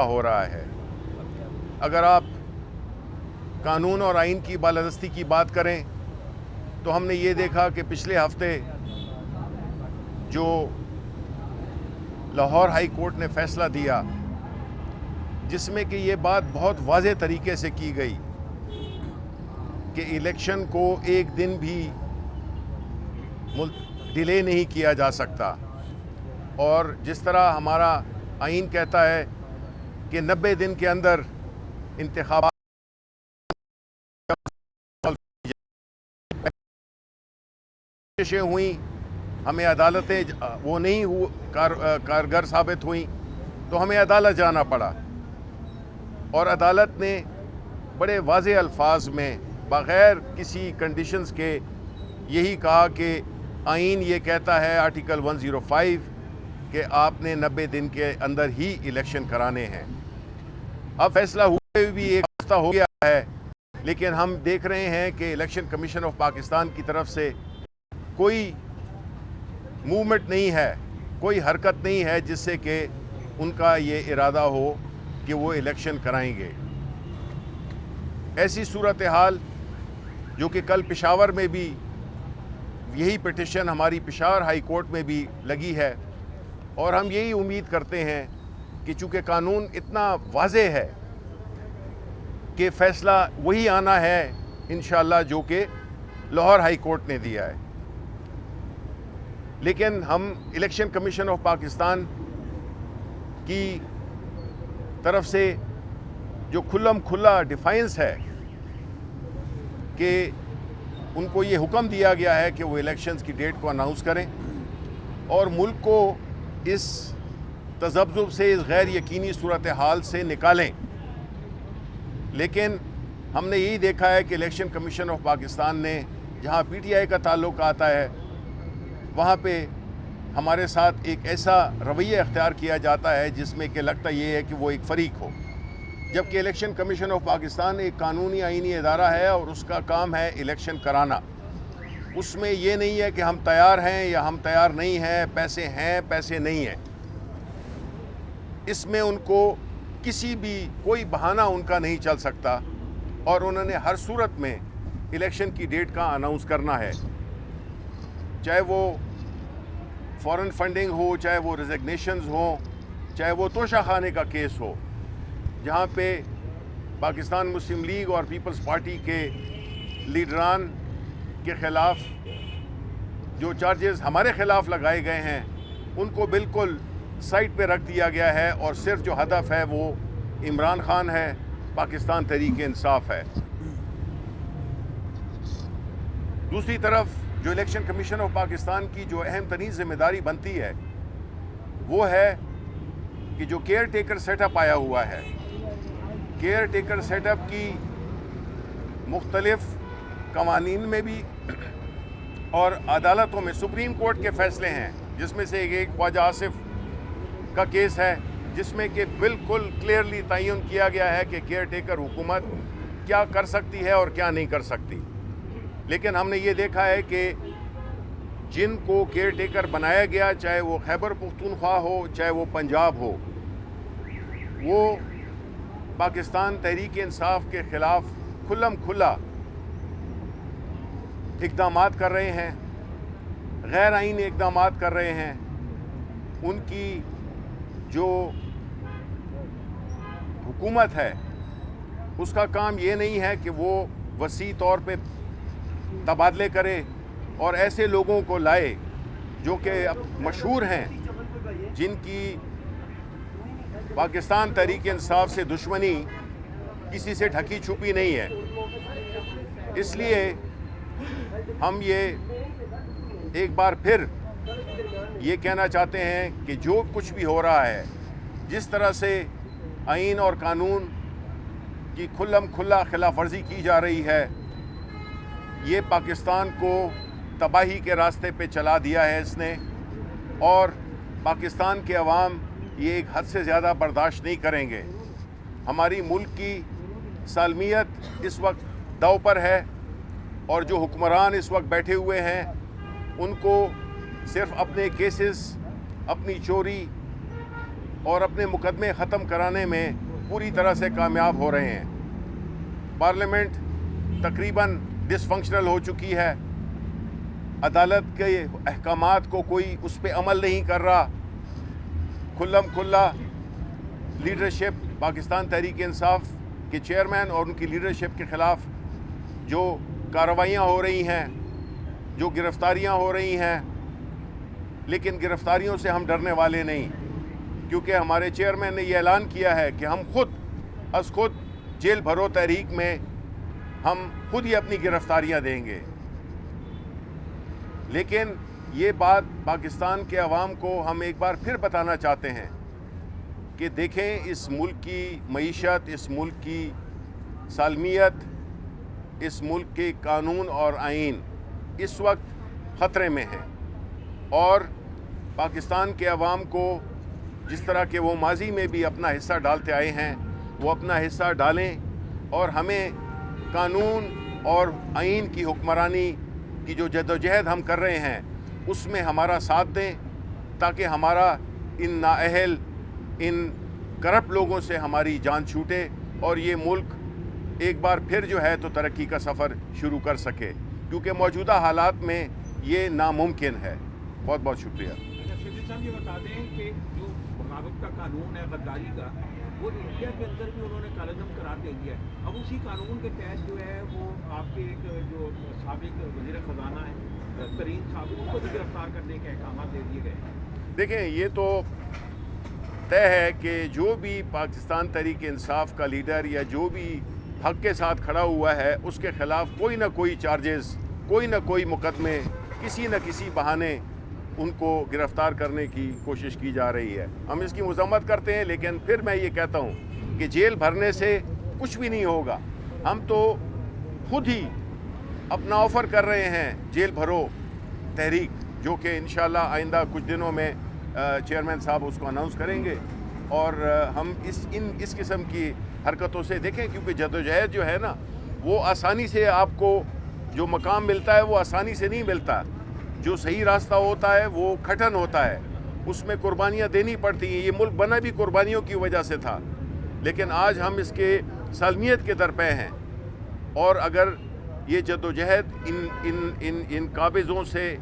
ہو رہا ہے۔ اگر آپ قانون اور آئین کی بالادستی کی بات کریں تو ہم نے یہ دیکھا کہ پچھلے ہفتے جو لاہور ہائی کورٹ نے فیصلہ دیا، جس میں کہ یہ بات بہت واضح طریقے سے کی گئی کہ الیکشن کو ایک دن بھی ڈیلے نہیں کیا جا سکتا، اور جس طرح ہمارا آئین کہتا ہے کہ 90 دن کے اندر انتخابات ہوئیں، ہمیں عدالتیں وہ نہیں کارگر ثابت ہوئیں تو ہمیں عدالت جانا پڑا، اور عدالت نے بڑے واضح الفاظ میں بغیر کسی کنڈیشنز کے یہی کہا کہ آئین یہ کہتا ہے آرٹیکل 105 کہ آپ نے 90 دن کے اندر ہی الیکشن کرانے ہیں۔ اب فیصلہ ہوئے بھی ایک ہفتہ ہو گیا ہے، لیکن ہم دیکھ رہے ہیں کہ الیکشن کمیشن آف پاکستان کی طرف سے کوئی موومنٹ نہیں ہے، کوئی حرکت نہیں ہے جس سے کہ ان کا یہ ارادہ ہو کہ وہ الیکشن کرائیں گے۔ ایسی صورتحال جو کہ کل پشاور میں بھی یہی پٹیشن ہماری پشاور ہائی کورٹ میں بھی لگی ہے، اور ہم یہی امید کرتے ہیں کہ چونکہ قانون اتنا واضح ہے کہ فیصلہ وہی آنا ہے انشاءاللہ جو کہ لاہور ہائی کورٹ نے دیا ہے۔ لیکن ہم الیکشن کمیشن آف پاکستان کی طرف سے جو کھلم کھلا ڈیفائنس ہے کہ ان کو یہ حکم دیا گیا ہے کہ وہ الیکشنز کی ڈیٹ کو اناؤنس کریں اور ملک کو اس تذبذب سے، اس غیر یقینی صورتحال سے نکالیں، لیکن ہم نے یہی دیکھا ہے کہ الیکشن کمیشن آف پاکستان نے جہاں پی ٹی آئی کا تعلق آتا ہے وہاں پہ ہمارے ساتھ ایک ایسا رویہ اختیار کیا جاتا ہے جس میں کہ لگتا یہ ہے کہ وہ ایک فریق ہو، جبکہ الیکشن کمیشن آف پاکستان ایک قانونی آئینی ادارہ ہے اور اس کا کام ہے الیکشن کرانا۔ اس میں یہ نہیں ہے کہ ہم تیار ہیں یا ہم تیار نہیں ہیں، پیسے نہیں ہیں۔ اس میں ان کو کسی بھی کوئی بہانہ ان کا نہیں چل سکتا، اور انہوں نے ہر صورت میں الیکشن کی ڈیٹ کا اناؤنس کرنا ہے، چاہے وہ فورن فنڈنگ ہو، چاہے وہ ریزگنیشنز ہوں، چاہے وہ توشہ خانے کا کیس ہو جہاں پہ پاکستان مسلم لیگ اور پیپلز پارٹی کے لیڈران کے خلاف جو چارجز ہمارے خلاف لگائے گئے ہیں ان کو بالکل سائٹ پہ رکھ دیا گیا ہے، اور صرف جو ہدف ہے وہ عمران خان ہے، پاکستان تحریک انصاف ہے۔ دوسری طرف جو الیکشن کمیشن آف پاکستان کی جو اہم ترین ذمہ داری بنتی ہے وہ ہے کہ جو کیئر ٹیکر سیٹ اپ آیا ہوا ہے، کیئر ٹیکر سیٹ اپ کی مختلف قوانین میں بھی اور عدالتوں میں سپریم کورٹ کے فیصلے ہیں، جس میں سے ایک خواجہ آصف کا کیس ہے جس میں کہ بالکل کلیئرلی تعین کیا گیا ہے کہ کیئر ٹیکر حکومت کیا کر سکتی ہے اور کیا نہیں کر سکتی۔ لیکن ہم نے یہ دیکھا ہے کہ جن کو کیئر ٹیکر بنایا گیا، چاہے وہ خیبر پختونخوا ہو، چاہے وہ پنجاب ہو، وہ پاکستان تحریک انصاف کے خلاف کھلم کھلا اقدامات کر رہے ہیں، غیر آئینی اقدامات کر رہے ہیں۔ ان کی جو حکومت ہے اس کا کام یہ نہیں ہے کہ وہ وسیع طور پہ تبادلے کرے اور ایسے لوگوں کو لائے جو کہ مشہور ہیں، جن کی پاکستان تحریک انصاف سے دشمنی کسی سے ڈھکی چھپی نہیں ہے۔ اس لیے ہم یہ ایک بار پھر یہ کہنا چاہتے ہیں کہ جو کچھ بھی ہو رہا ہے، جس طرح سے آئین اور قانون کی کھلم کھلا خلاف ورزی کی جا رہی ہے، یہ پاکستان کو تباہی کے راستے پہ چلا دیا ہے اس نے، اور پاکستان کے عوام یہ ایک حد سے زیادہ برداشت نہیں کریں گے۔ ہماری ملک کی سالمیت اس وقت داؤ پر ہے، اور جو حکمران اس وقت بیٹھے ہوئے ہیں ان کو صرف اپنے کیسز، اپنی چوری اور اپنے مقدمے ختم کرانے میں پوری طرح سے کامیاب ہو رہے ہیں۔ پارلیمنٹ تقریباً ڈس فنکشنل ہو چکی ہے، عدالت کے احکامات کو کوئی اس پہ عمل نہیں کر رہا، کھلم کھلا لیڈرشپ پاکستان تحریک انصاف کے چیئرمین اور ان کی لیڈرشپ کے خلاف جو کارروائیاں ہو رہی ہیں، جو گرفتاریاں ہو رہی ہیں، لیکن گرفتاریوں سے ہم ڈرنے والے نہیں، کیونکہ ہمارے چیئرمین نے یہ اعلان کیا ہے کہ ہم خود جیل بھرو تحریک میں ہم خود ہی اپنی گرفتاریاں دیں گے۔ لیکن یہ بات پاکستان کے عوام کو ہم ایک بار پھر بتانا چاہتے ہیں کہ دیکھیں، اس ملک کی معیشت، اس ملک کی سالمیت، اس ملک کے قانون اور آئین اس وقت خطرے میں ہیں، اور پاکستان کے عوام کو جس طرح کہ وہ ماضی میں بھی اپنا حصہ ڈالتے آئے ہیں وہ اپنا حصہ ڈالیں، اور ہمیں قانون اور آئین کی حکمرانی کی جو جدوجہد ہم کر رہے ہیں اس میں ہمارا ساتھ دیں، تاکہ ہمارا ان نااہل، ان کرپٹ لوگوں سے ہماری جان چھوٹے اور یہ ملک ایک بار پھر جو ہے تو ترقی کا سفر شروع کر سکے، کیونکہ موجودہ حالات میں یہ ناممکن ہے۔ بہت بہت شکریہ۔ شہزاد صاحب یہ بتا دیں کہ جو بغاوت کا قانون ہے، غداری کا، وہ انڈیا کے اندر بھی انہوں نے کالعدم قرار دے دیا ہے۔ اب اسی قانون کے تحت جو ہے وہ آپ کے ایک جو سابق وزیر خزانہ ہے ترین صاحب، ان کو بھی گرفتار کرنے کے احکامات دے دیے گئے ہیں۔ دیکھیں، یہ تو طے ہے کہ جو بھی پاکستان تحریک انصاف کا لیڈر یا جو بھی حق کے ساتھ کھڑا ہوا ہے اس کے خلاف کوئی نہ کوئی چارجز، کوئی نہ کوئی مقدمے، کسی نہ کسی بہانے ان کو گرفتار کرنے کی کوشش کی جا رہی ہے۔ ہم اس کی مذمت کرتے ہیں، لیکن پھر میں یہ کہتا ہوں کہ جیل بھرنے سے کچھ بھی نہیں ہوگا۔ ہم تو خود ہی اپنا آفر کر رہے ہیں جیل بھرو تحریک، جو کہ انشاءاللہ آئندہ کچھ دنوں میں چیئرمین صاحب اس کو اناؤنس کریں گے، اور ہم اس قسم کی حرکتوں سے دیکھیں، کیونکہ جدوجہد جو ہے نا وہ آسانی سے آپ کو جو مقام ملتا ہے وہ آسانی سے نہیں ملتا۔ جو صحیح راستہ ہوتا ہے وہ کھٹن ہوتا ہے، اس میں قربانیاں دینی پڑتی ہیں۔ یہ ملک بنا بھی قربانیوں کی وجہ سے تھا، لیکن آج ہم اس کے سالمیت کے درپے ہیں، اور اگر یہ جدوجہد ان قابضوں سے،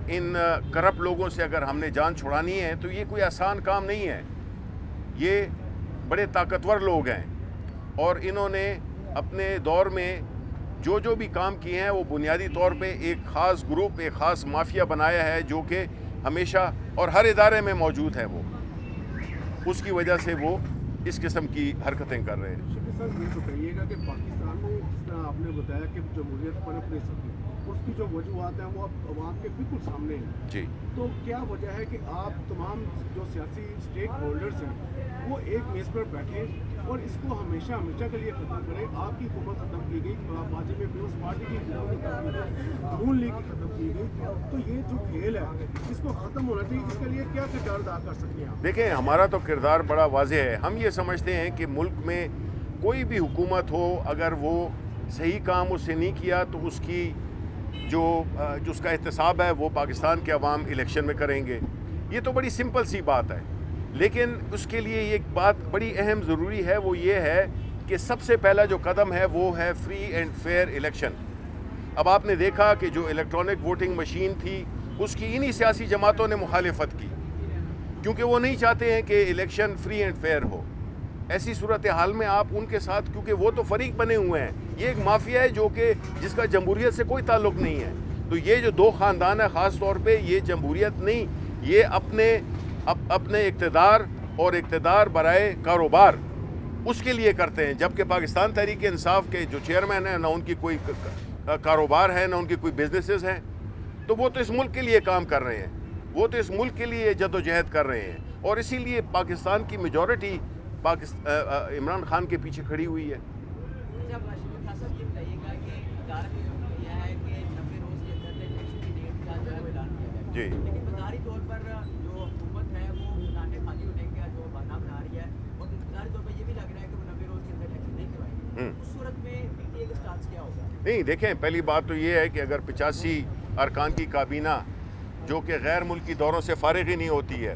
ان کرپٹ لوگوں سے اگر ہم نے جان چھڑانی ہے تو یہ کوئی آسان کام نہیں ہے۔ یہ بڑے طاقتور لوگ ہیں، اور انہوں نے اپنے دور میں جو بھی کام کیے ہیں وہ بنیادی طور پہ ایک خاص گروپ، ایک خاص مافیا بنایا ہے، جو کہ ہمیشہ اور ہر ادارے میں موجود ہے۔ وہ اس کی وجہ سے وہ اس قسم کی حرکتیں کر رہے ہیں۔ شفیع صاحب یہ بتائیے گا کہ پاکستان میں جس طرح آپ نے بتایا کہ جمہوریت پنپ نہیں سکی، اس کی جو وجوہات ہیں وہ اب عوام کے بالکل سامنے ہیں، جی، تو کیا وجہ ہے کہ آپ تمام جو سیاسی اسٹیک ہولڈرز ہیں وہ ایک میز پر بیٹھیں اور اس کو ہمیشہ کے لیے ختم کریں؟ آپ کی حکومت ختم کی گئی، ماضی میں پیپلز پارٹی کی حکومت ختم کی گئی، نون لیگ کی ختم کی گئی، تو یہ جو کھیل ہے اس کو ختم ہونا چاہیے۔ اس کے لیے کیا کردار ادا کر سکتے ہیں آپ؟ دیکھیں، ہمارا تو کردار بڑا واضح ہے۔ ہم یہ سمجھتے ہیں کہ ملک میں کوئی بھی حکومت ہو، اگر وہ صحیح کام اس سے نہیں کیا تو اس کی جو اس کا احتساب ہے وہ پاکستان کے عوام الیکشن میں کریں گے۔ یہ تو بڑی سمپل سی بات ہے، لیکن اس کے لیے ایک بات بڑی اہم ضروری ہے، وہ یہ ہے کہ سب سے پہلا جو قدم ہے وہ ہے فری اینڈ فیئر الیکشن۔ اب آپ نے دیکھا کہ جو الیکٹرانک ووٹنگ مشین تھی اس کی انہی سیاسی جماعتوں نے مخالفت کی، کیونکہ وہ نہیں چاہتے ہیں کہ الیکشن فری اینڈ فیئر ہو۔ ایسی صورتحال میں آپ ان کے ساتھ، کیونکہ وہ تو فریق بنے ہوئے ہیں، یہ ایک مافیا ہے جو کہ جس کا جمہوریت سے کوئی تعلق نہیں ہے، تو یہ جو دو خاندان ہے خاص طور پہ، یہ جمہوریت نہیں، یہ اپنے اقتدار اور اقتدار برائے کاروبار اس کے لیے کرتے ہیں، جبکہ پاکستان تحریک انصاف کے جو چیئرمین ہیں نہ ان کی کوئی کاروبار ہے نہ ان کی کوئی بزنسز ہیں، تو وہ تو اس ملک کے لیے کام کر رہے ہیں، وہ تو اس ملک کے لیے جدوجہد کر رہے ہیں، اور اسی لیے پاکستان کی میجورٹی عمران خان کے پیچھے کھڑی ہوئی ہے۔ جب شفیع صاحب یہ بتائیے گا کہ ادارے نے حکم دیا ہے کہ 90 روز کے اندر الیکشن کی ڈیٹ کا جو ہے وہ اعلان کیا جائے، جی، لیکن بظاہری طور پر جو حکومت ہے وہ خزانے خالی ہونے کا جو بہانہ بنا رہی ہے، اور بظاہری طور پر یہ بھی لگ رہا ہے کہ وہ 90 روز کے اندر الیکشن نہیں کروائے گی۔ اس صورت میں پی ٹی اے کا سٹانس کیا ہوگا؟ نہیں، دیکھیں، پہلی بات تو یہ ہے کہ اگر 85 ارکان کی کابینہ جو کہ غیر ملکی دوروں سے فارغ ہی نہیں ہوتی ہے،